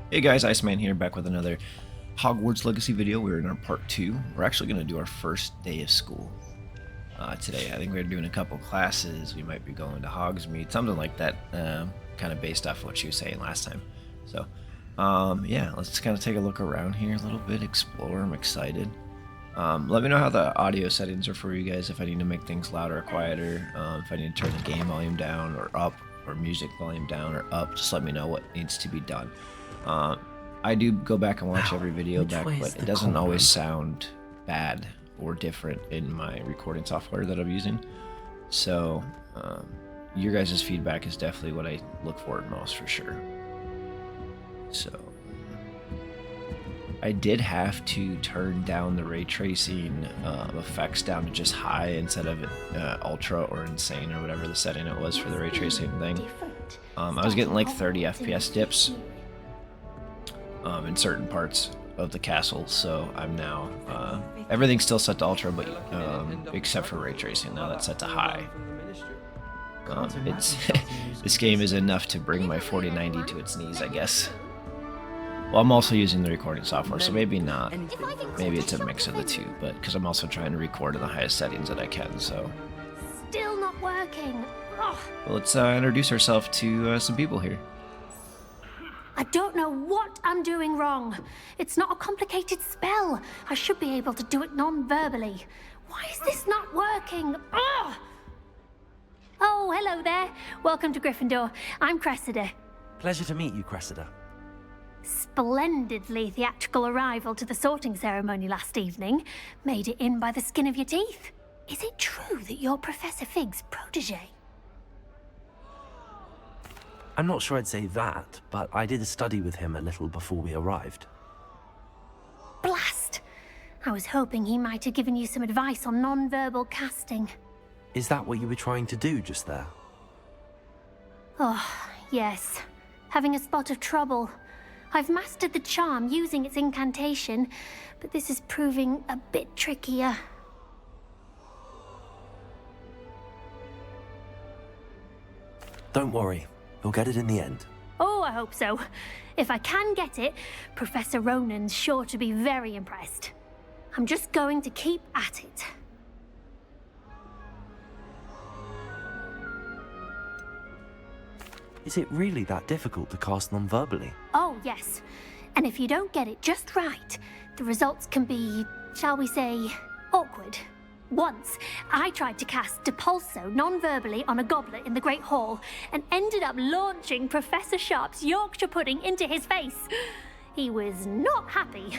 Hey guys, Iceman here, back with another Hogwarts Legacy video. We're in our part 2. We're actually going to do our first day of school today. I think we're doing a couple classes. We might be going to Hogsmeade, something like that, kind of based off what she was saying last time. So, yeah, let's kind of take a look around here a little bit, explore. I'm excited. Let me know how the audio settings are for you guys, if I need to make things louder or quieter, if I need to turn the game volume down or up, or music volume down or up. Just let me know what needs to be done. I do go back and watch every video back, but it doesn't always sound bad or different in my recording software that I'm using. So, your guys' feedback is definitely what I look for most, for sure. So, I did have to turn down the ray tracing effects down to just high instead of ultra or insane or whatever the setting it was for the ray tracing thing. I was getting like 30 FPS dips in certain parts of the castle, so I'm now everything's still set to ultra, but except for ray tracing. Now that's set to high. It's this game is enough to bring my 4090 to its knees, I guess. Well, I'm also using the recording software, so maybe not. Maybe it's a mix of the two, but because I'm also trying to record in the highest settings that I can, so. Still not working. Ugh. Well, let's introduce ourselves to some people here. I don't know what I'm doing wrong. It's not a complicated spell. I should be able to do it non-verbally. Why is this not working? Ugh. Oh, hello there. Welcome to Gryffindor. I'm Cressida. Pleasure to meet you, Cressida. Splendidly theatrical arrival to the sorting ceremony last evening. Made it in by the skin of your teeth. Is it true that you're Professor Fig's protege? I'm not sure I'd say that, but I did study with him a little before we arrived. Blast! I was hoping he might have given you some advice on non-verbal casting. Is that what you were trying to do just there? Oh, yes. Having a spot of trouble. I've mastered the charm using its incantation, but this is proving a bit trickier. Don't worry, you'll get it in the end. Oh, I hope so. If I can get it, Professor Ronan's sure to be very impressed. I'm just going to keep at it. Is it really that difficult to cast non-verbally? Oh, yes. And if you don't get it just right, the results can be, shall we say, awkward. Once, I tried to cast Depulso non-verbally on a goblet in the Great Hall and ended up launching Professor Sharp's Yorkshire pudding into his face. He was not happy.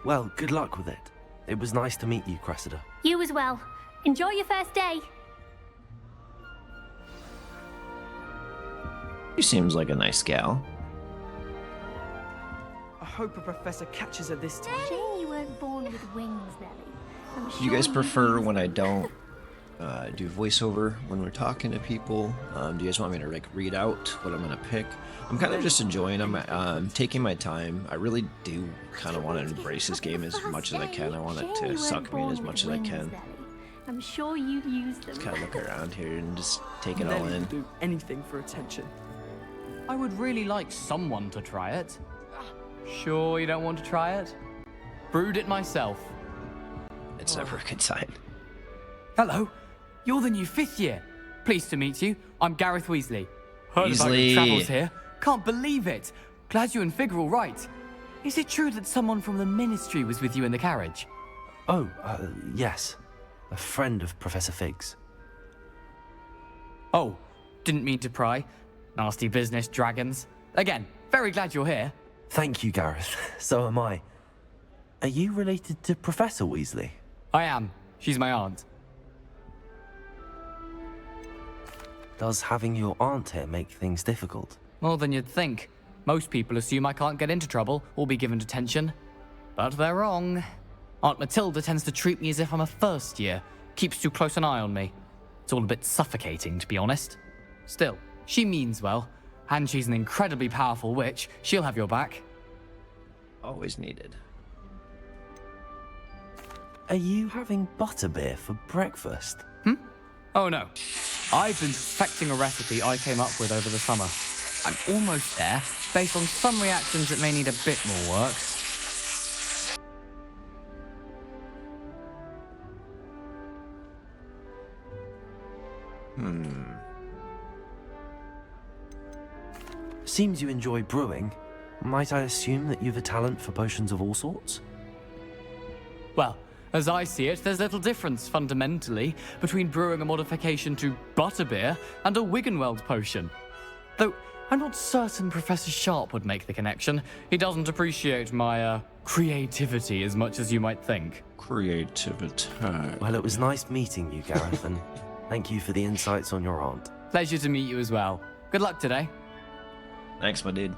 Well, good luck with it. It was nice to meet you, Cressida. You as well. Enjoy your first day. She seems like a nice gal. I hope a professor catches her this time. Shame you weren't born with wings, Nelly. I'm Do you guys sure prefer use when I them. don't do voiceover when we're talking to people? Do you guys want me to like read out what I'm gonna pick? I'm kind of just enjoying. I'm taking my time. I really do kind of want to embrace this game as much as I can. I want it Shame to you suck weren't me in born as with much as I wings, can. Nelly. I'm sure you'd use them. Just kind of look around here and just take it all Nelly in. would do anything for attention. I would really like someone to try it. Sure you don't want to try it? Brewed it myself. It's never a good sign. Hello, you're the new 5th year. Pleased to meet you. I'm Gareth Weasley. Heard about Weasley. your travels here. Can't believe it. Glad you and Fig are all right. Is it true that someone from the Ministry was with you in the carriage? Oh, yes. A friend of Professor Fig's. Oh, didn't mean to pry. Nasty business, dragons. Again, very glad you're here. Thank you, Gareth. So am I. Are you related to Professor Weasley? I am. She's my aunt. Does having your aunt here make things difficult? More than you'd think. Most people assume I can't get into trouble or be given detention. But they're wrong. Aunt Matilda tends to treat me as if I'm a first year. Keeps too close an eye on me. It's all a bit suffocating, to be honest. Still, she means well. And she's an incredibly powerful witch. She'll have your back. Always needed. Are you having butterbeer for breakfast? Oh no. I've been perfecting a recipe I came up with over the summer. I'm almost there, based on some reactions that may need a bit more work. Seems you enjoy brewing. Might I assume that you've a talent for potions of all sorts? Well, as I see it, there's little difference, fundamentally, between brewing a modification to butterbeer and a Wiggenweld potion. Though, I'm not certain Professor Sharp would make the connection. He doesn't appreciate my, creativity as much as you might think. Creativity. Well, it was nice meeting you, Gareth, and thank you for the insights on your aunt. Pleasure to meet you as well. Good luck today. Thanks, my dude.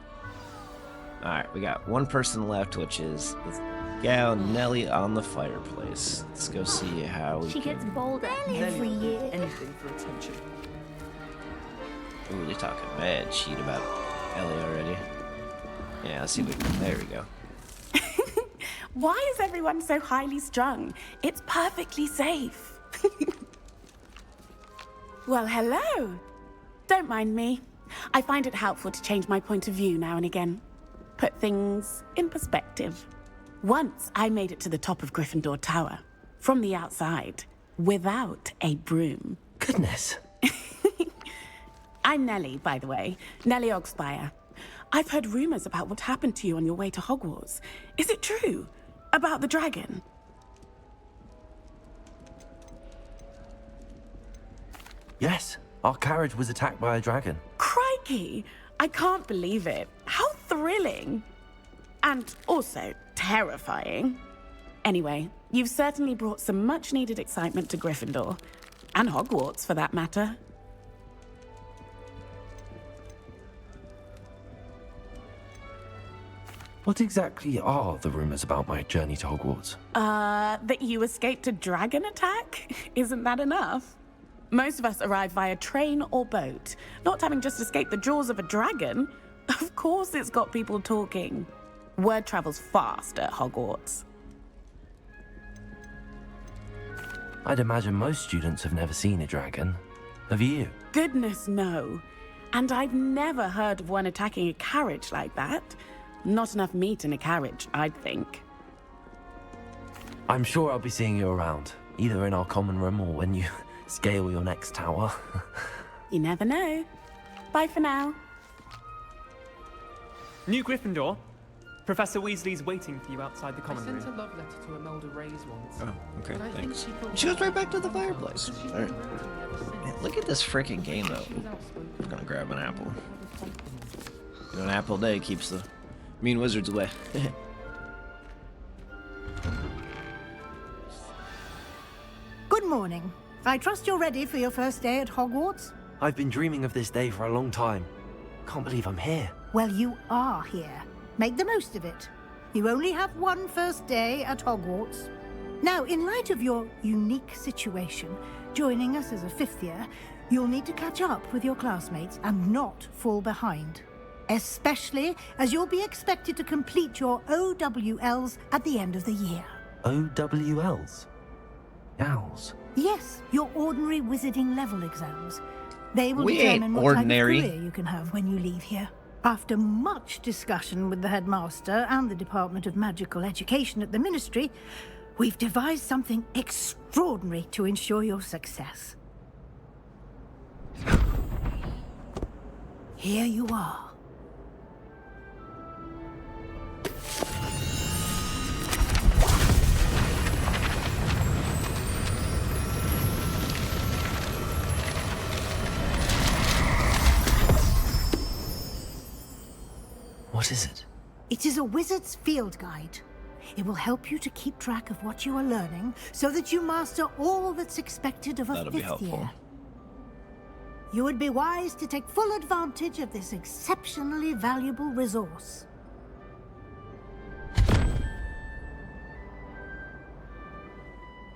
Alright, we got one person left, which is the gal Nelly on the fireplace. Let's go see how we She can... gets bolder every year. Anything for attention. Ooh, they're talking mad shit about Ellie already. Yeah, let's see if we can... There we go. Why is everyone so highly strung? It's perfectly safe. Well, hello. Don't mind me. I find it helpful to change my point of view now and again. Put things in perspective. Once I made it to the top of Gryffindor Tower, from the outside, without a broom. Goodness. I'm Nellie, by the way. Nellie Ogspire. I've heard rumors about what happened to you on your way to Hogwarts. Is it true? About the dragon? Yes, our carriage was attacked by a dragon. Crikey! I can't believe it. How thrilling! And also terrifying. Anyway, you've certainly brought some much-needed excitement to Gryffindor. And Hogwarts, for that matter. What exactly are the rumors about my journey to Hogwarts? That you escaped a dragon attack? Isn't that enough? Most of us arrive via train or boat. Not having just escaped the jaws of a dragon, of course it's got people talking. Word travels fast at Hogwarts. I'd imagine most students have never seen a dragon. Have you? Goodness, no. And I've never heard of one attacking a carriage like that. Not enough meat in a carriage, I'd think. I'm sure I'll be seeing you around, either in our common room or when you scale your next tower. You never know. Bye for now. New Gryffindor. Professor Weasley's waiting for you outside the I common sent a room. love letter to Imelda Reyes once. Oh, okay, but I thanks. think she thought She goes that right back to the was better fireplace. because she's Alright. been around me ever since. Man, look at this freaking game, though. She's outspoken. I'm gonna grab an apple. You know, an apple a day keeps the mean wizards away. Good morning. I trust you're ready for your first day at Hogwarts? I've been dreaming of this day for a long time. Can't believe I'm here. Well, you are here. Make the most of it. You only have one first day at Hogwarts. Now, in light of your unique situation, joining us as a fifth year, you'll need to catch up with your classmates and not fall behind. Especially as you'll be expected to complete your OWLs at the end of the year. OWLs? Owls. Yes, your ordinary wizarding level exams. They will We ain't determine what ordinary. type of career you can have when you leave here. After much discussion with the headmaster and the Department of Magical Education at the Ministry, we've devised something extraordinary to ensure your success. Here you are. What is it? It is a wizard's field guide. It will help you to keep track of what you are learning so that you master all that's expected of a That'll be fifth helpful. year. You would be wise to take full advantage of this exceptionally valuable resource.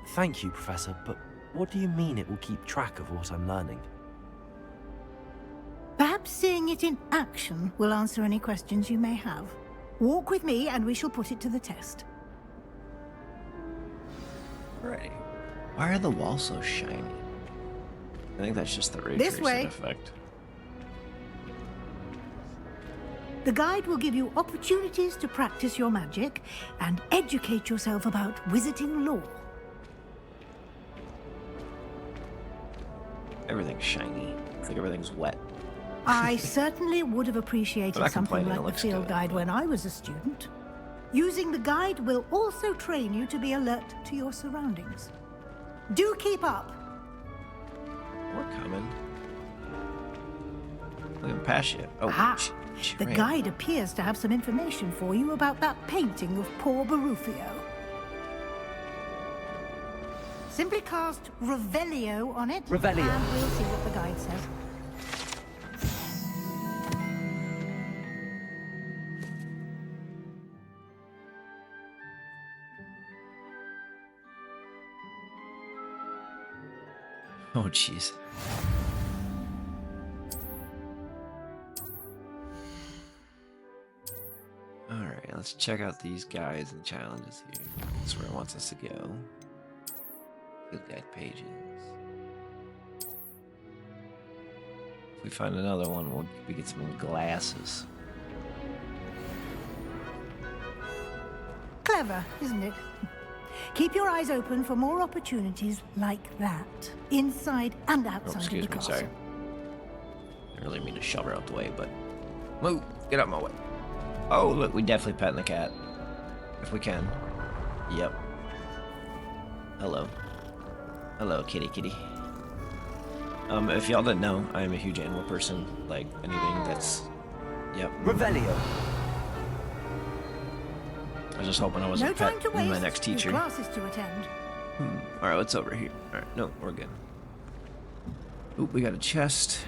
Thank you, Professor, but what do you mean it will keep track of what I'm learning? Perhaps seeing it in action will answer any questions you may have. Walk with me and we shall put it to the test. Alrighty. Why are the walls so shiny? I think that's just the ray This tracing way. effect. The guide will give you opportunities to practice your magic and educate yourself about wizarding lore. Everything's shiny. It's like everything's wet. I certainly would have I'm appreciated not something complaining, it like the looks field good, guide but- when I was a student. Using the guide will also train you to be alert to your surroundings. Do keep up. We're coming. We haven't passed yet. Oh, Ah, she the ran. guide appears to have some information for you about that painting of poor Barufio. Simply cast Revelio on it, Revelio. and we'll see what the guide says. Oh, jeez. Alright, let's check out these guides and challenges here. That's where it wants us to go. Field guide pages. If we find another one, we get some glasses. Clever, isn't it? Keep your eyes open for more opportunities like that, inside and Oh, outside excuse of the me, castle. sorry. I didn't really mean to shove her out the way, but... Move! Get out of my way. Oh, look, we definitely petting the cat. If we can. Yep. Hello. Hello, kitty kitty. If y'all didn't know, I am a huge animal person. Like, anything that's... Yep. Revelio. I was just hoping I No wasn't time to waste. my next teacher. You've classes to attend. Alright, what's over here? Alright, no, we're good. Oop, we got a chest.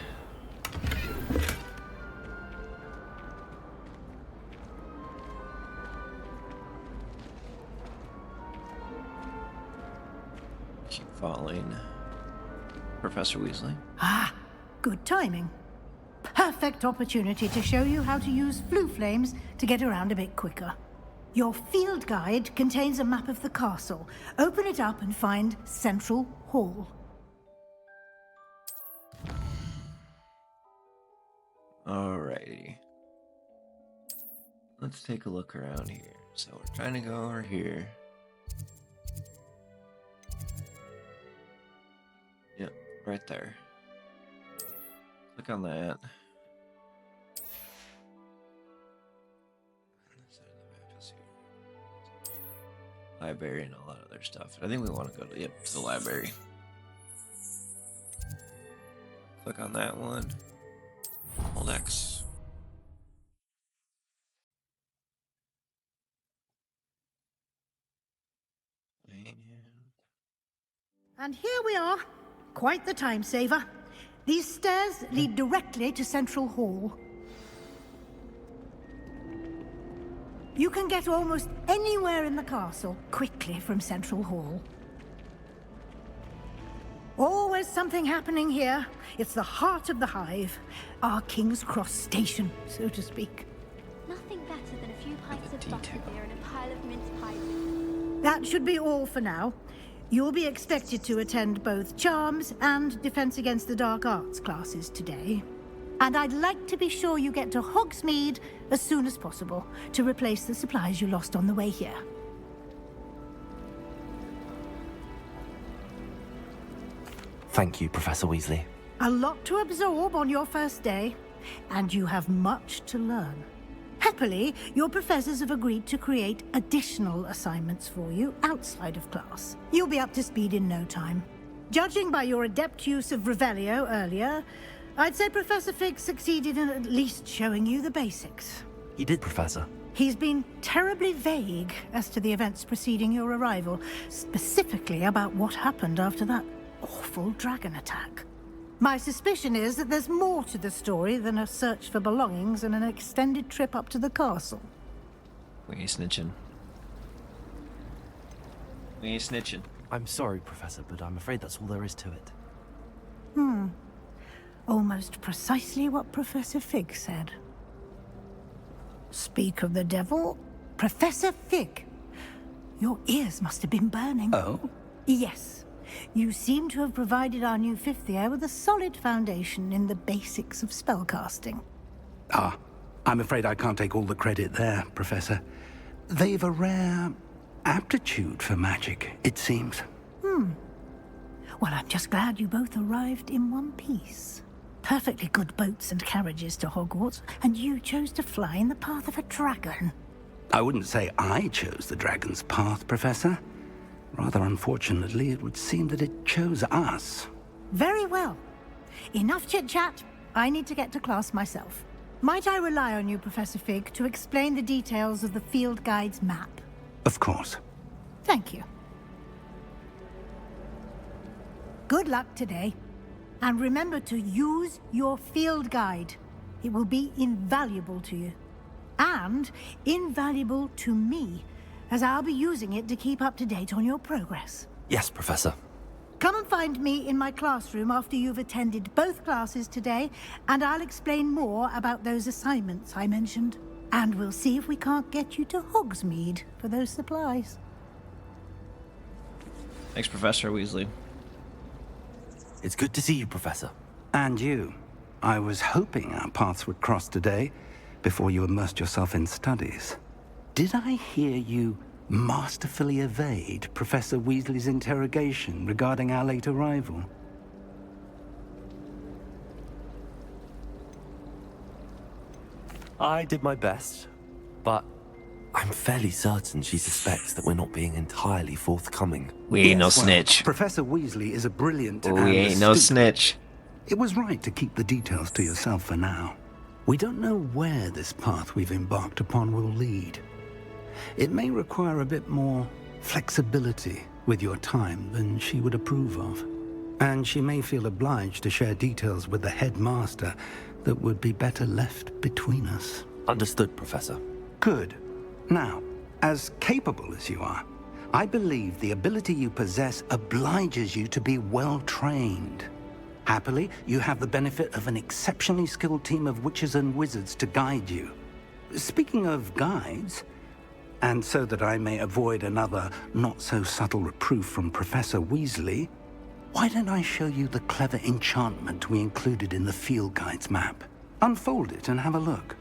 Keep following Professor Weasley. Ah, good timing. Perfect opportunity to show you how to use flue flames to get around a bit quicker. Your field guide contains a map of the castle. Open it up and find Central Hall. Alrighty. Let's take a look around here. So we're trying to go over here. Yep, right there. Click on that. Library and a lot of other stuff. I think we want to go to the library. Click on that one. Hold X. And here we are. Quite the time saver. These stairs lead directly to Central Hall. You can get almost anywhere in the castle quickly from Central Hall. Always something happening here. It's the heart of the hive. Our King's Cross station, so to speak. Nothing better than a few pints of detail. butterbeer and a pile of mince pies. That should be all for now. You'll be expected to attend both Charms and Defense Against the Dark Arts classes today. And I'd like to be sure you get to Hogsmeade as soon as possible to replace the supplies you lost on the way here. Thank you, Professor Weasley. A lot to absorb on your first day, and you have much to learn. Happily, your professors have agreed to create additional assignments for you outside of class. You'll be up to speed in no time. Judging by your adept use of Revelio earlier, I'd say Professor Fig succeeded in at least showing you the basics. He did, Professor. He's been terribly vague as to the events preceding your arrival, specifically about what happened after that awful dragon attack. My suspicion is that there's more to the story than a search for belongings and an extended trip up to the castle. We ain't snitching. We ain't snitching. I'm sorry, Professor, but I'm afraid that's all there is to it. Almost precisely what Professor Fig said. Speak of the devil, Professor Fig. Your ears must have been burning. Oh? Yes. You seem to have provided our new fifth year with a solid foundation in the basics of spellcasting. Ah, I'm afraid I can't take all the credit there, Professor. They've a rare aptitude for magic, it seems. Well, I'm just glad you both arrived in one piece. Perfectly good boats and carriages to Hogwarts, and you chose to fly in the path of a dragon. I wouldn't say I chose the dragon's path, Professor. Rather unfortunately, it would seem that it chose us. Very well. Enough chit-chat. I need to get to class myself. Might I rely on you, Professor Fig, to explain the details of the field guide's map? Of course. Thank you. Good luck today. And remember to use your field guide. It will be invaluable to you. And invaluable to me, as I'll be using it to keep up to date on your progress. Yes, Professor. Come and find me in my classroom after you've attended both classes today, and I'll explain more about those assignments I mentioned. And we'll see if we can't get you to Hogsmeade for those supplies. Thanks, Professor Weasley. It's good to see you, Professor. And you. I was hoping our paths would cross today, before you immersed yourself in studies. Did I hear you masterfully evade Professor Weasley's interrogation regarding our late arrival? I did my best, but I'm fairly certain she suspects that we're not being entirely forthcoming. We ain't no Well, snitch. Professor Weasley is a brilliant and We ain't no astute- snitch. It was right to keep the details to yourself for now. We don't know where this path we've embarked upon will lead. It may require a bit more flexibility with your time than she would approve of. And she may feel obliged to share details with the headmaster that would be better left between us. Understood, Professor. Good. Now, as capable as you are, I believe the ability you possess obliges you to be well trained. Happily, you have the benefit of an exceptionally skilled team of witches and wizards to guide you. Speaking of guides, and so that I may avoid another not-so-subtle reproof from Professor Weasley, why don't I show you the clever enchantment we included in the field guide's map? Unfold it and have a look.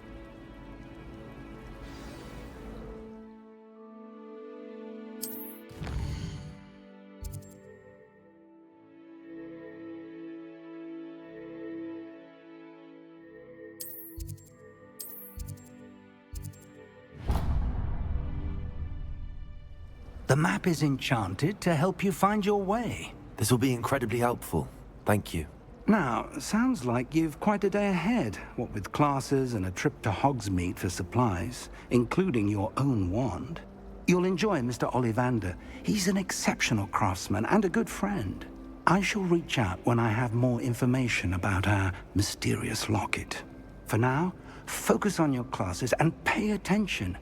The map is enchanted to help you find your way. This will be incredibly helpful. Thank you. Now, sounds like you've quite a day ahead, what with classes and a trip to Hogsmeade for supplies, including your own wand. You'll enjoy Mr. Ollivander. He's an exceptional craftsman and a good friend. I shall reach out when I have more information about our mysterious locket. For now, focus on your classes and pay attention.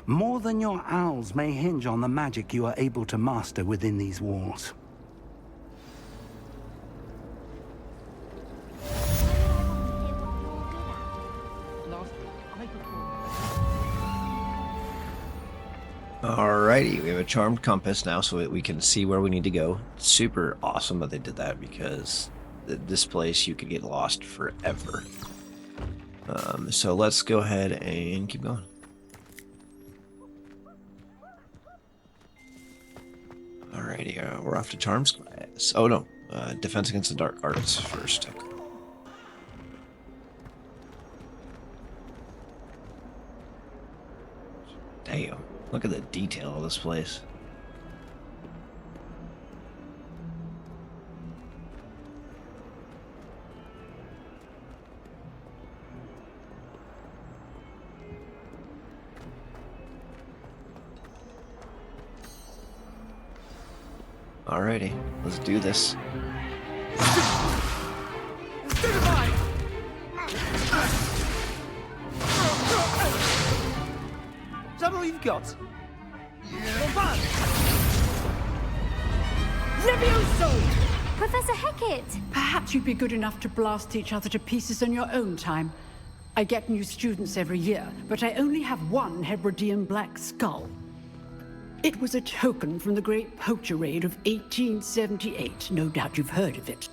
More than your owls may hinge on the magic you are able to master within these walls. Last week, I performed. Alrighty, we have a charmed compass now so that we can see where we need to go. Super awesome that they did that because this place you could get lost forever. So let's go ahead and keep going. Alrighty, we're off to Charms class. Oh no, Defense Against the Dark Arts first. Okay. Damn, look at the detail of this place. Alrighty, let's do this. Is that all you've got? Professor Hecat! Perhaps you'd be good enough to blast each other to pieces on your own time. I get new students every year, but I only have one Hebridean black skull. It was a token from the Great Poacher Raid of 1878. No doubt you've heard of it.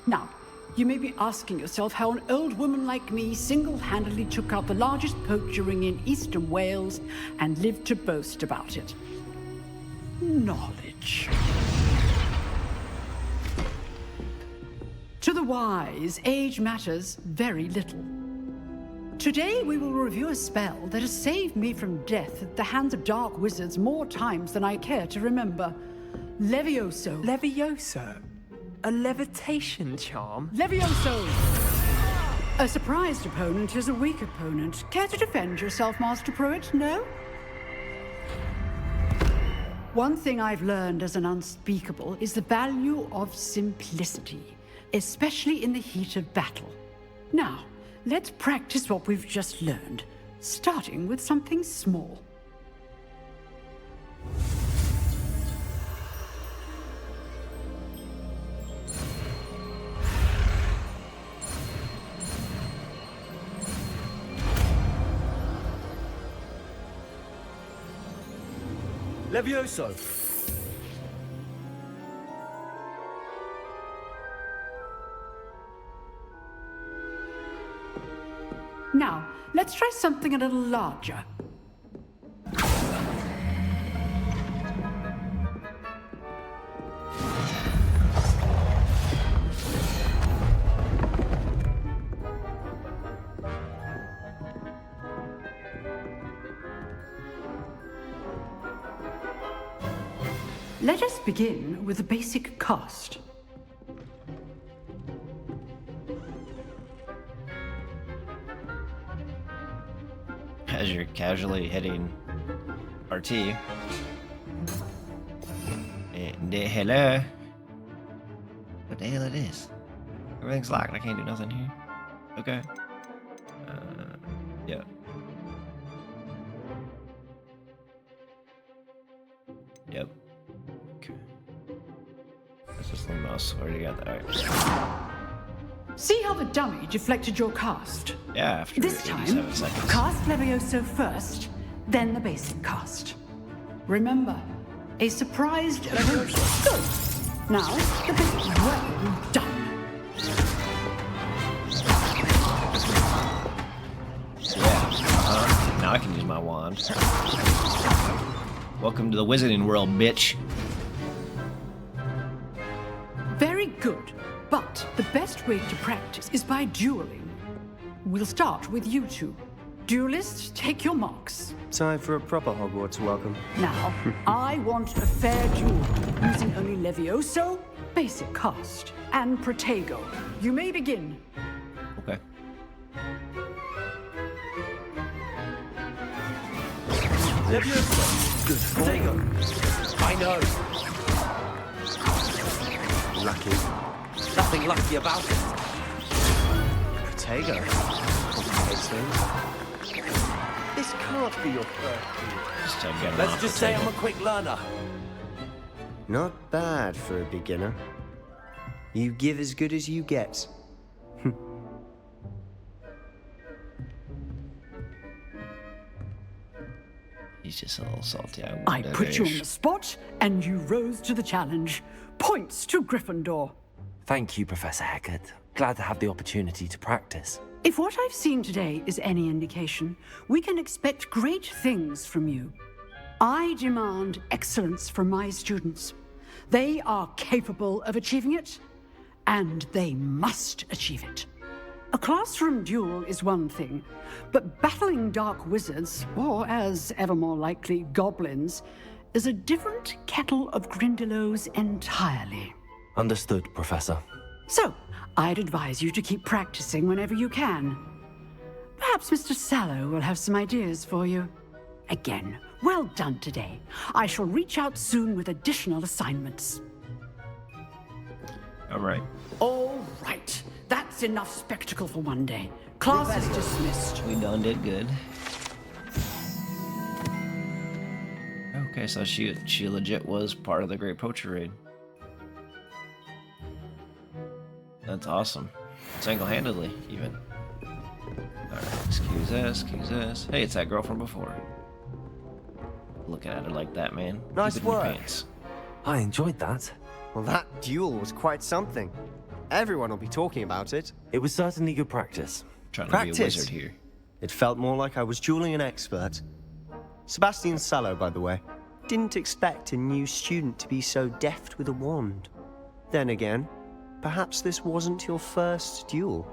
Now, you may be asking yourself how an old woman like me single-handedly took out the largest poacher ring in eastern Wales and lived to boast about it. Knowledge. To the wise, age matters very little. Today we will review a spell that has saved me from death at the hands of dark wizards more times than I care to remember. Levioso. Levioso? A levitation charm? Levioso! A surprised opponent is a weak opponent. Care to defend yourself, Master Pruitt? No? One thing I've learned as an unspeakable is the value of simplicity, especially in the heat of battle. Now, let's practice what we've just learned, starting with something small. Levioso! Now, let's try something a little larger. Let us begin with a basic cast. As you're casually hitting RT. And hello. What the hell it is? Everything's locked. I can't do nothing here. Okay. Yeah. Yep. Okay. That's just the mouse. Already got that. Alright. See how the dummy deflected your cast? Yeah, after This 87 time, seconds. cast Levioso first, then the basic cast. Remember, a surprised Levioso. Good. Now, the basic. Well done. Yeah. Now I can use my wand. Welcome to the wizarding world, bitch. Very good. But the best way to practice is by dueling. We'll start with you two. Duelists, take your marks. Time for a proper Hogwarts welcome. Now, I want a fair duel, using only Levioso, basic cast, and Protego. You may begin. Okay. Levioso! Good Protego! I know! Lucky. Nothing lucky about it. Protego. Complicates things. This can't be your first. Let's just say I'm a quick learner. Not bad for a beginner. You give as good as you get. He's just a little salty. I put you on the spot, and you rose to the challenge. Points to Gryffindor. Thank you, Professor Hecat. Glad to have the opportunity to practice. If what I've seen today is any indication, we can expect great things from you. I demand excellence from my students. They are capable of achieving it, and they must achieve it. A classroom duel is one thing, but battling dark wizards, or as ever more likely, goblins, is a different kettle of Grindylows entirely. Understood, Professor. So, I'd advise you to keep practicing whenever you can. Perhaps Mr. Sallow will have some ideas for you. Again, well done today. I shall reach out soon with additional assignments. All right. All right. That's enough spectacle for one day. Class is dismissed. We done did good. Okay, so she legit was part of the Great Poacher Raid. That's awesome. Single-handedly, even. Alright, excuse us. Hey, it's that girl from before. looking at her like that, man. Nice Keep it in your work. pants. I enjoyed that. Well, that duel was quite something. Everyone will be talking about it. It was certainly good practice. Trying to Practice. be a wizard here. It felt more like I was dueling an expert. Sebastian Sallow, by the way. Didn't expect a new student to be so deft with a wand. Then again, perhaps this wasn't your first duel.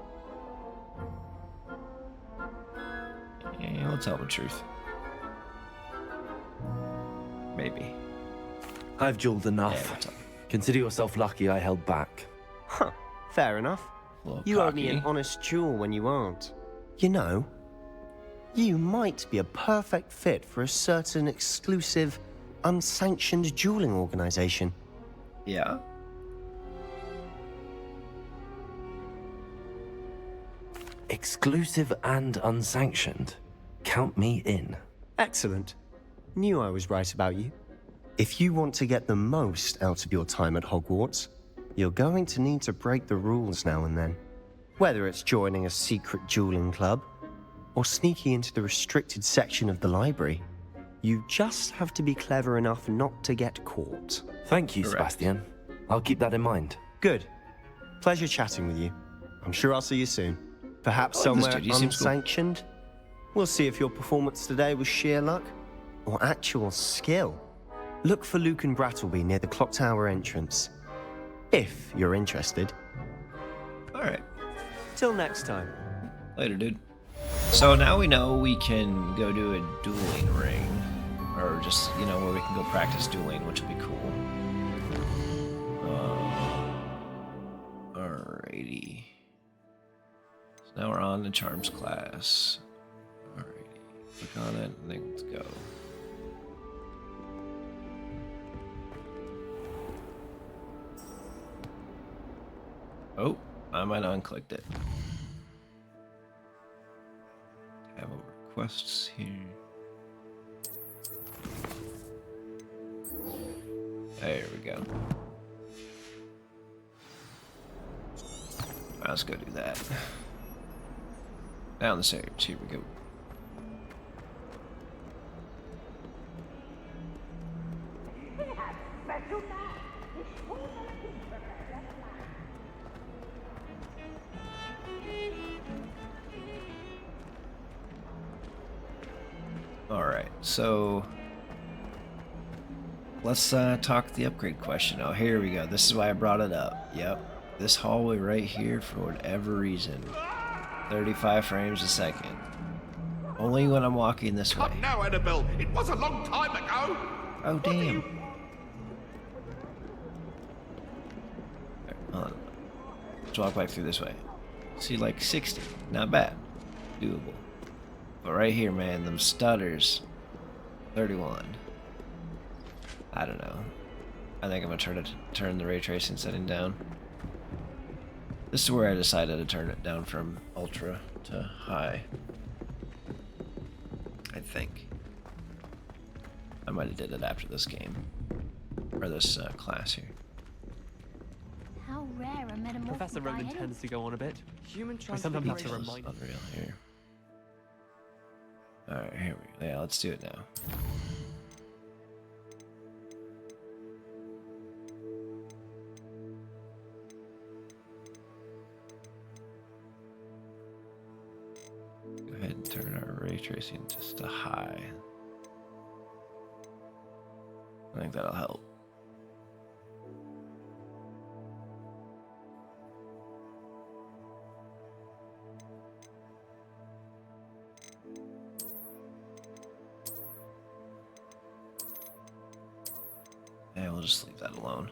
Yeah, let's tell the truth. Maybe. I've dueled Yeah, enough. what's up? Consider yourself lucky I held back. Huh, fair enough. A little You owe me cocky. an honest duel when you aren't. You know, you might be a perfect fit for a certain exclusive, unsanctioned dueling organization. Yeah? Exclusive and unsanctioned. Count me in. Excellent. Knew I was right about you. If you want to get the most out of your time at Hogwarts, you're going to need to break the rules now and then. Whether it's joining a secret dueling club, or sneaking into the restricted section of the library, you just have to be clever enough not to get caught. Thank you, Correct. Sebastian. I'll keep that in mind. Good. Pleasure chatting with you. I'm sure I'll see you soon. Perhaps I like this somewhere dude. He seems cool. unsanctioned. We'll see if your performance today was sheer luck or actual skill. Look for Luke and Brattleby near the clock tower entrance. If you're interested. Alright. Till next time. Later, dude. So now we know we can go do a dueling ring. Or just, you know, where we can go practice dueling, which will be cool. Alrighty. So now we're on the charms class. Alrighty. Click on it and then let's go. Oh, I might have unclicked it. Have requests here. There we go. Let's go do that. Down the stairs. Here we go. Alright, so let's talk the upgrade question. Oh, here we go. This is why I brought it up. Yep. This hallway right here, for whatever reason, 35 frames a second. Only when I'm walking this way. Now, Annabelle, it was a long time ago. Oh, damn. Hold on. Let's walk back through this way. See, like 60. Not bad. Doable. But right here, man, them stutters. 31. I don't know. I think I'm gonna turn the ray tracing setting down. This is where I decided to turn it down from ultra to high. I think. I might have did it after this game. Or this class here. How rare a metamorph Professor Ronan by tends to go on a bit. Human We sometimes have to transfiguration. remind Unreal here. Alright, here we go. Yeah, let's do it now. Go ahead and turn our ray tracing just to high. I think that'll help. Yeah, we'll just leave that alone.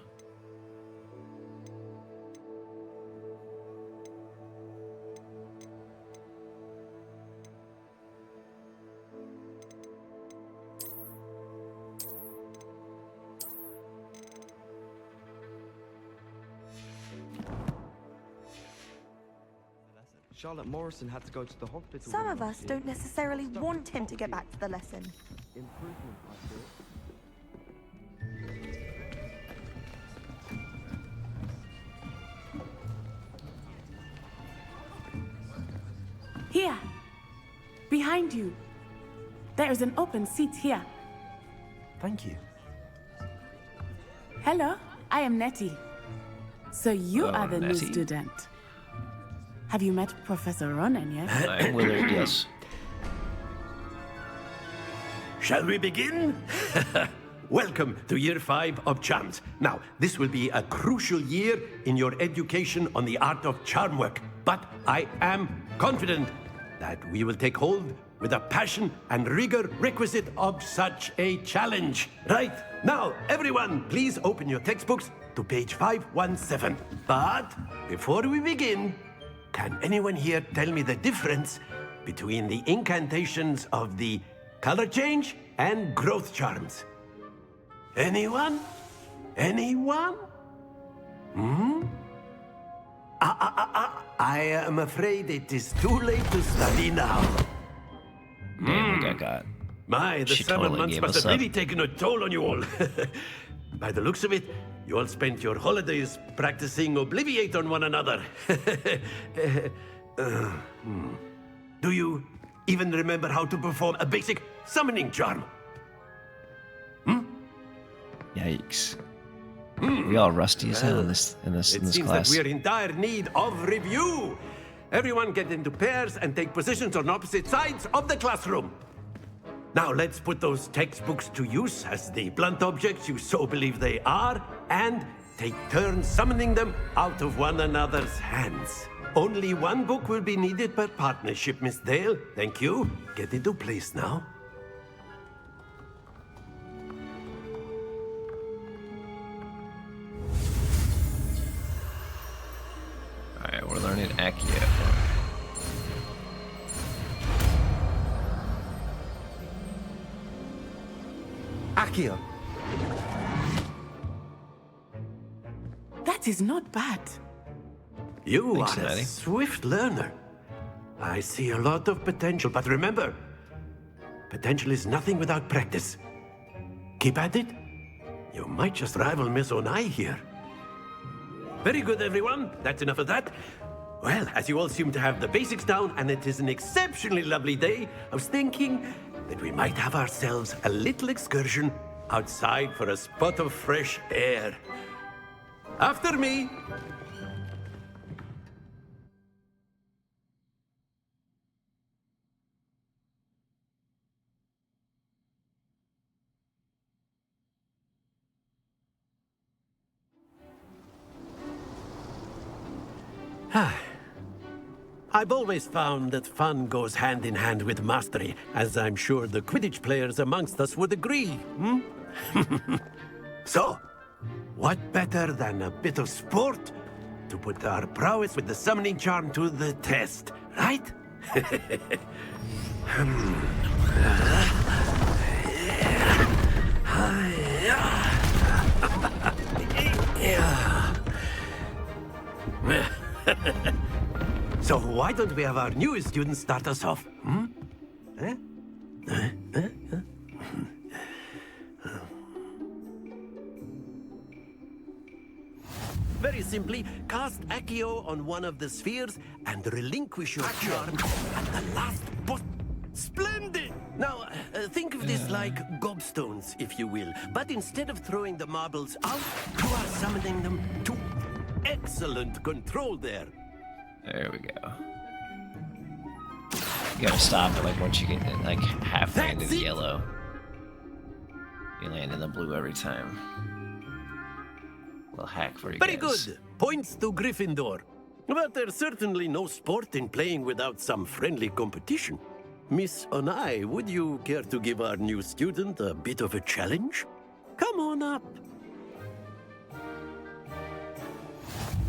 Charlotte Morrison had to go to the hospital. Some of us don't necessarily want him to get back to the lesson. Improvement, I thought. Here. Behind you. There is an open seat here. Thank you. Hello, I am Nettie. So you Oh, are the new Nettie. student. Have you met Professor Ronan yet? I'm Willard, yes. Shall we begin? Welcome to Year 5 of Charms. Now, this will be a crucial year in your education on the art of charm work. But I am confident that we will take hold with the passion and rigor requisite of such a challenge. Right, now, everyone, please open your textbooks to page 517. But before we begin, can anyone here tell me the difference between the incantations of the color change and growth charms? Anyone? Anyone? I am afraid it is too late to study now. Damn, we got. My, the She summer totally months gave must us have up. really taken a toll on you all. By the looks of it, you all spent your holidays practicing Obliviate on one another. Do you even remember how to perform a basic summoning charm? Yikes. We all rusty as hell in this It seems class. that we're in dire need of review. Everyone get into pairs and take positions on opposite sides of the classroom. Now let's put those textbooks to use as the blunt objects you so believe they are, and take turns summoning them out of one another's hands. Only one book will be needed per partnership, Miss Dale. Thank you. Get into place now. Alright, we're learning Accio. Accio. That is not bad. You Thanks, are a Natty. swift learner. I see a lot of potential, but remember, potential is nothing without practice. Keep at it. You might just rival Miss Onai here. Very good, everyone. That's enough of that. Well, as you all seem to have the basics down, and it is an exceptionally lovely day, I was thinking that we might have ourselves a little excursion outside for a spot of fresh air. After me. I've always found that fun goes hand in hand with mastery, as I'm sure the Quidditch players amongst us would agree. So, what better than a bit of sport to put our prowess with the summoning charm to the test, right? So why don't we have our newest student start us off? Very simply, cast Accio on one of the spheres and relinquish your charm at the last bot. Splendid! Now, think of this like gobstones, if you will. But instead of throwing the marbles out, you are summoning them to excellent control there. There we go. You gotta stop it like once you get like halfway into the yellow. You land in the blue every time. Little hack for you Very guys. good. Points to Gryffindor. But there's certainly no sport in playing without some friendly competition. Miss Onai, would you care to give our new student a bit of a challenge? Come on up.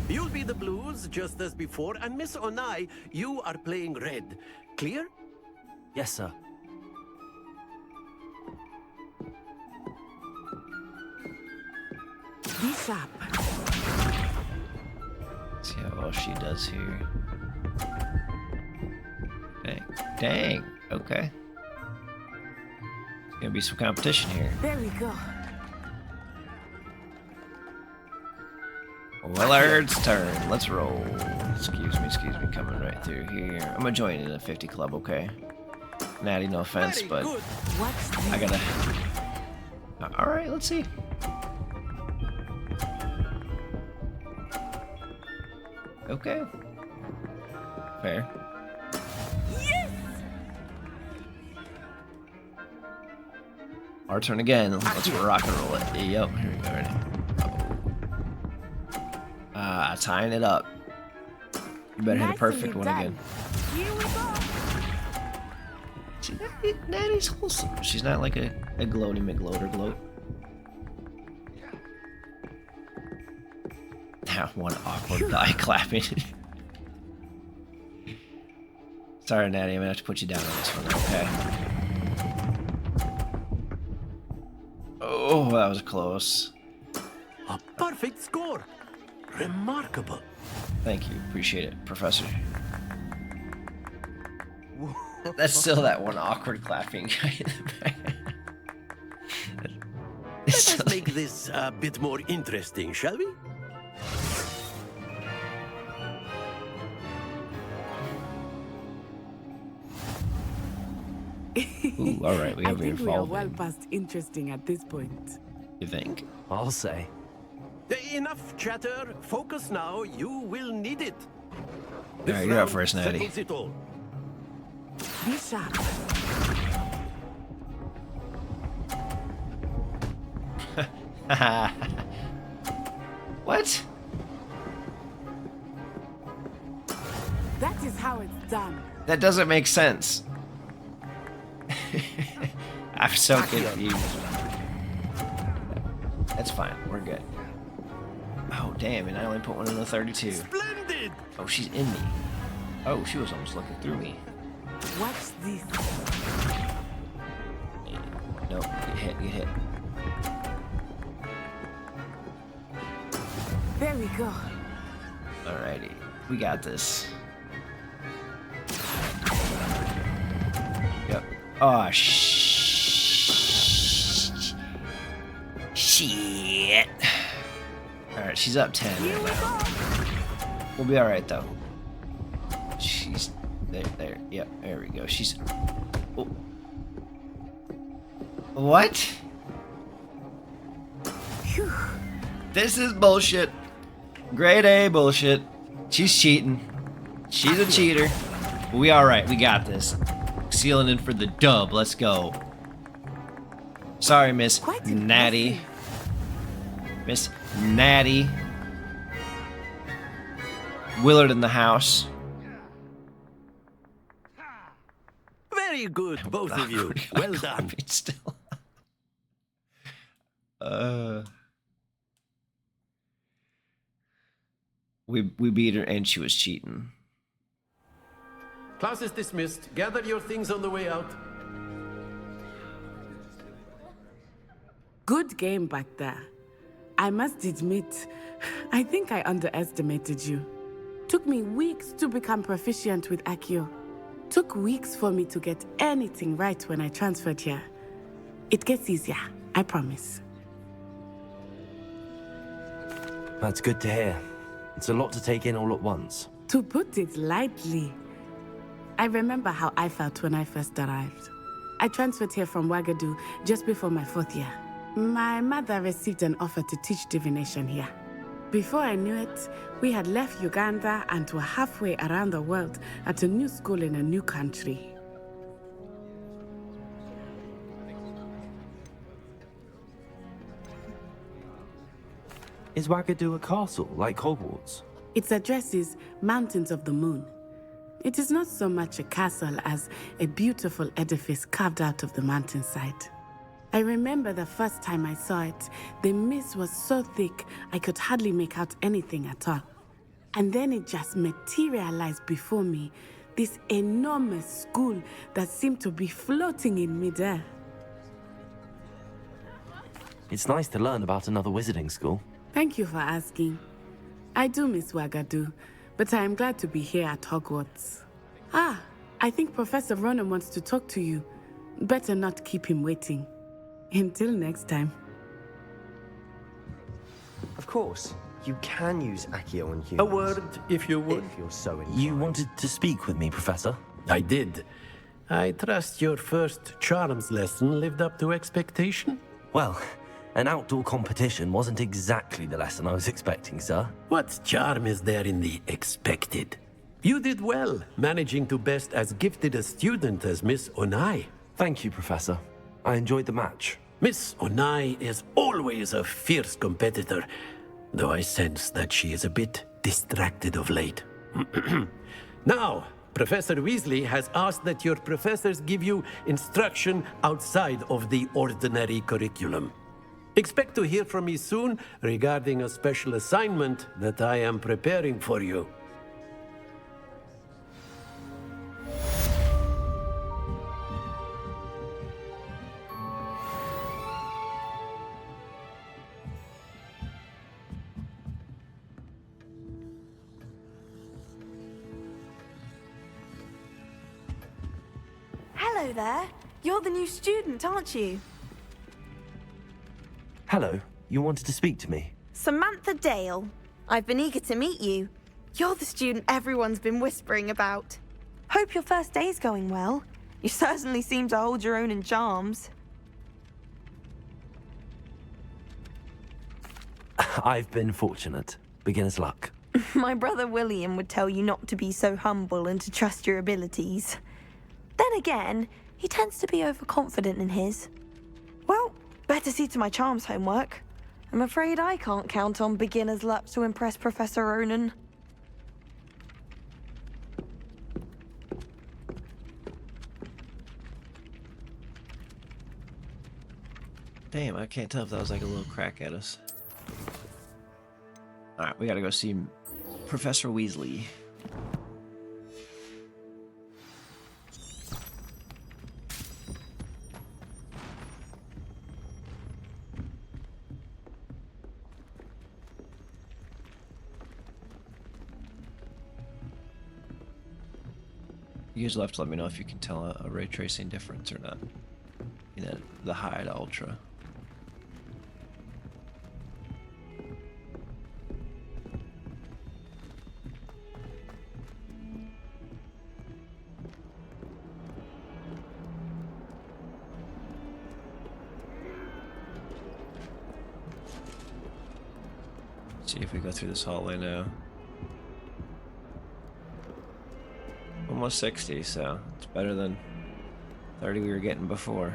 You'll be the blues, just as before, and Miss Onai, you are playing red. Clear? Yes, sir. Be sharp. See how well she does here. Dang. Dang. Okay. There's gonna be some competition here. There we go. Willard's turn. Let's roll. Excuse me, coming right through here. I'm gonna join in a 50 club, okay? Natty, no offense, but I gotta All right, let's see. Okay. Fair. Yes! Our turn again. Let's rock and roll it. Yep, here we go. Ready? Tying it up. You better hit a perfect one again. Here we go. See, Natty's wholesome. She's not like a gloaty McGloater gloat. That one awkward guy clapping. Sorry, Natty, I'm gonna have to put you down on this one, okay? Oh, that was close. A perfect score. Remarkable. Thank you, appreciate it, Professor. That's still that one awkward clapping guy in the back. Let us make this a bit more interesting, shall we? Ooh, all right, we I have think we are involved. well past interesting at this point. You think? I'll say. Enough chatter. Focus now. You will need it. All right, you're up first, Natty. Settles it all. Be sharp. What? That is how it's done. That doesn't make sense. I'm so confused. That's fine. We're good. Oh, damn, and I only put one in the 32. Splendid! Oh, she's in me. Oh, she was almost looking through me. Watch this. Nope, get hit, get hit. There we go. Alrighty, we got this. Yep. Oh, shit. Alright, she's up 10 right now. We'll be alright, though. She's... There. Yep, there we go. She's... Oh. What? Phew. This is bullshit. Grade A bullshit. She's cheating. She's a cheater. We alright, we got this. Sealing in for the dub, let's go. Sorry, Miss Natty. Miss Natty. Willard in the house. Very good, both of you. Well done. Still. We beat her and she was cheating. Class is dismissed. Gather your things on the way out. Good game back there. I must admit, I think I underestimated you. Took me weeks to become proficient with Accio. Took weeks for me to get anything right when I transferred here. It gets easier, I promise. That's good to hear. It's a lot to take in all at once. To put it lightly, I remember how I felt when I first arrived. I transferred here from Ouagadougou just before my 4th year. My mother received an offer to teach divination here. Before I knew it, we had left Uganda and were halfway around the world at a new school in a new country. Is Ouagadougou a castle, like Hogwarts? Its address is Mountains of the Moon. It is not so much a castle as a beautiful edifice carved out of the mountainside. I remember the first time I saw it, the mist was so thick I could hardly make out anything at all. And then it just materialized before me, this enormous school that seemed to be floating in midair. It's nice to learn about another wizarding school. Thank you for asking. I do miss Ouagadougou, but I am glad to be here at Hogwarts. Ah, I think Professor Ronan wants to talk to you. Better not keep him waiting. Until next time. Of course, you can use Accio on humans. A word, if you would. If you're so inclined. You wanted to speak with me, Professor? I did. I trust your first charms lesson lived up to expectation. Well, an outdoor competition wasn't exactly the lesson I was expecting, sir. What charm is there in the expected? You did well, managing to best as gifted a student as Miss Onai. Thank you, Professor. I enjoyed the match. Miss Onai is always a fierce competitor, though I sense that she is a bit distracted of late. Now, Professor Weasley has asked that your professors give you instruction outside of the ordinary curriculum. Expect to hear from me soon regarding a special assignment that I am preparing for you. Hello there. You're the new student, aren't you? Hello, you wanted to speak to me? Samantha Dale. I've been eager to meet you. You're the student everyone's been whispering about. Hope your first day's going well. You certainly seem to hold your own in charms. I've been fortunate. Beginner's luck. My brother William would tell you not to be so humble and to trust your abilities. Then again, he tends to be overconfident in his. Well, better see to my charms homework. I'm afraid I can't count on beginner's luck to impress Professor Ronan. Damn, I can't tell if that was like a little crack at us. Alright, we gotta go see Professor Weasley. You guys will have to let me know if you can tell a ray tracing difference or not. You know, the high to ultra. See if we go through this hallway now. Almost 60, so it's better than 30 we were getting before.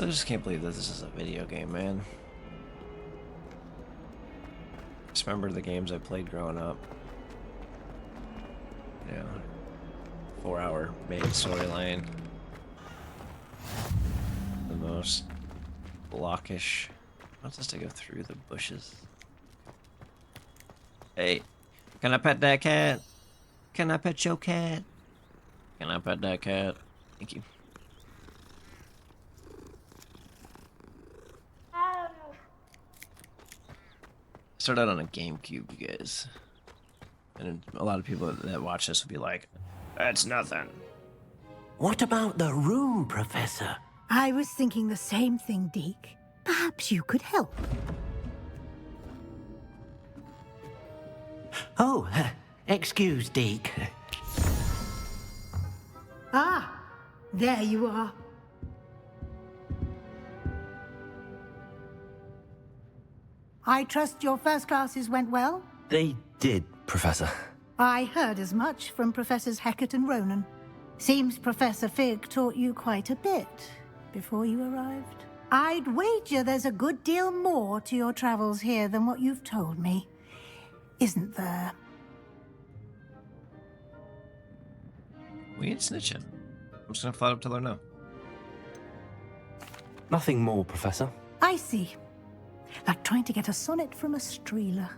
I just can't believe that this is a video game, man. Just remember the games I played growing up. You know, 4-hour main storyline. The most blockish. Wants us to go through the bushes. Hey, can I pet that cat? Can I pet your cat? Can I pet that cat? Thank you. Started out on a GameCube, you guys. And a lot of people that watch this will be like, that's nothing. What about the room, Professor? I was thinking the same thing, Deke. Perhaps you could help. Oh, excuse, Deke. Ah, there you are. I trust your first classes went well? They did, Professor. I heard as much from Professors Hecat and Ronan. Seems Professor Fig taught you quite a bit before you arrived. I'd wager there's a good deal more to your travels here than what you've told me. Isn't there? We ain't snitching. I'm just gonna flat up tell her no. Nothing more, Professor. I see. Like trying to get a sonnet from a streeler.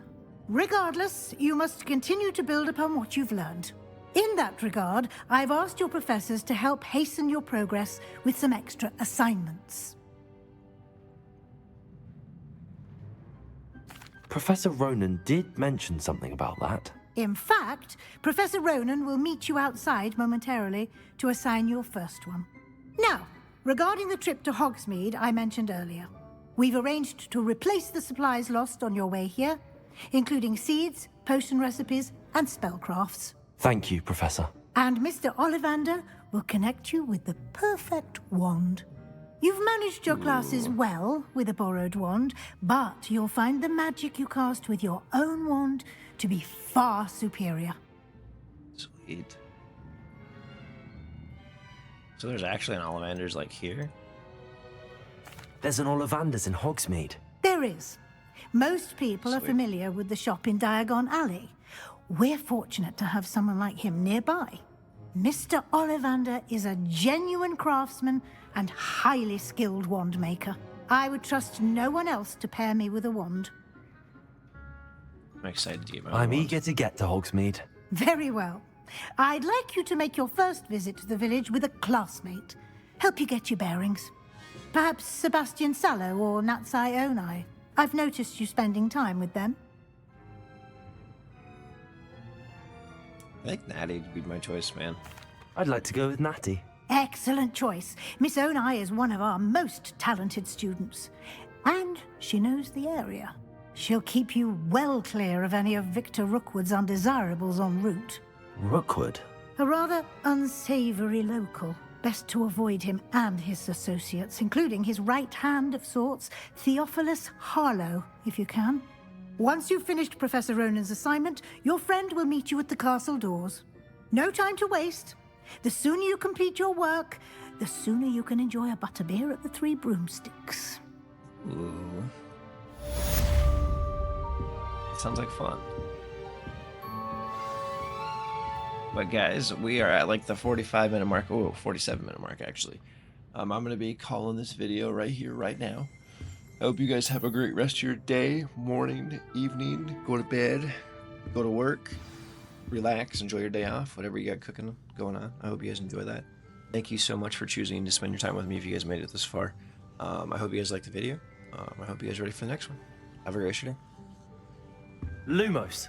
Regardless, you must continue to build upon what you've learned. In that regard, I've asked your professors to help hasten your progress with some extra assignments. Professor Ronan did mention something about that. In fact, Professor Ronan will meet you outside momentarily to assign your first one. Now, regarding the trip to Hogsmeade I mentioned earlier, we've arranged to replace the supplies lost on your way here, including seeds, potion recipes, and spellcrafts. Thank you, Professor. And Mr. Ollivander will connect you with the perfect wand. You've managed your classes well with a borrowed wand, but you'll find the magic you cast with your own wand to be far superior. Sweet. So there's actually an Ollivander's like here? There's an Ollivander's in Hogsmeade. There is. Most people are familiar with the shop in Diagon Alley. We're fortunate to have someone like him nearby. Mr. Ollivander is a genuine craftsman and highly skilled wand maker. I would trust no one else to pair me with a wand. I'm excited to get my own I'm wand. eager to get to Hogsmeade. Very well. I'd like you to make your first visit to the village with a classmate. Help you get your bearings. Perhaps Sebastian Sallow or Natsai Onai. I've noticed you spending time with them. I think Natty'd be my choice, man. I'd like to go with Natty. Excellent choice. Miss Onai is one of our most talented students. And she knows the area. She'll keep you well clear of any of Victor Rookwood's undesirables en route. Rookwood? A rather unsavory local. Best to avoid him and his associates, including his right hand of sorts, Theophilus Harlow, if you can. Once you've finished Professor Ronan's assignment, your friend will meet you at the castle doors. No time to waste. The sooner you complete your work, the sooner you can enjoy a butterbeer at the Three Broomsticks. Ooh. It sounds like fun. But guys, we are at like the 45-minute mark. Oh, 47-minute mark, actually. I'm going to be calling this video right here, right now. I hope you guys have a great rest of your day, morning, evening, go to bed, go to work, relax, enjoy your day off, whatever you got cooking going on. I hope you guys enjoy that. Thank you so much for choosing to spend your time with me if you guys made it this far. I hope you guys liked the video. I hope you guys are ready for the next one. Have a great day. Lumos.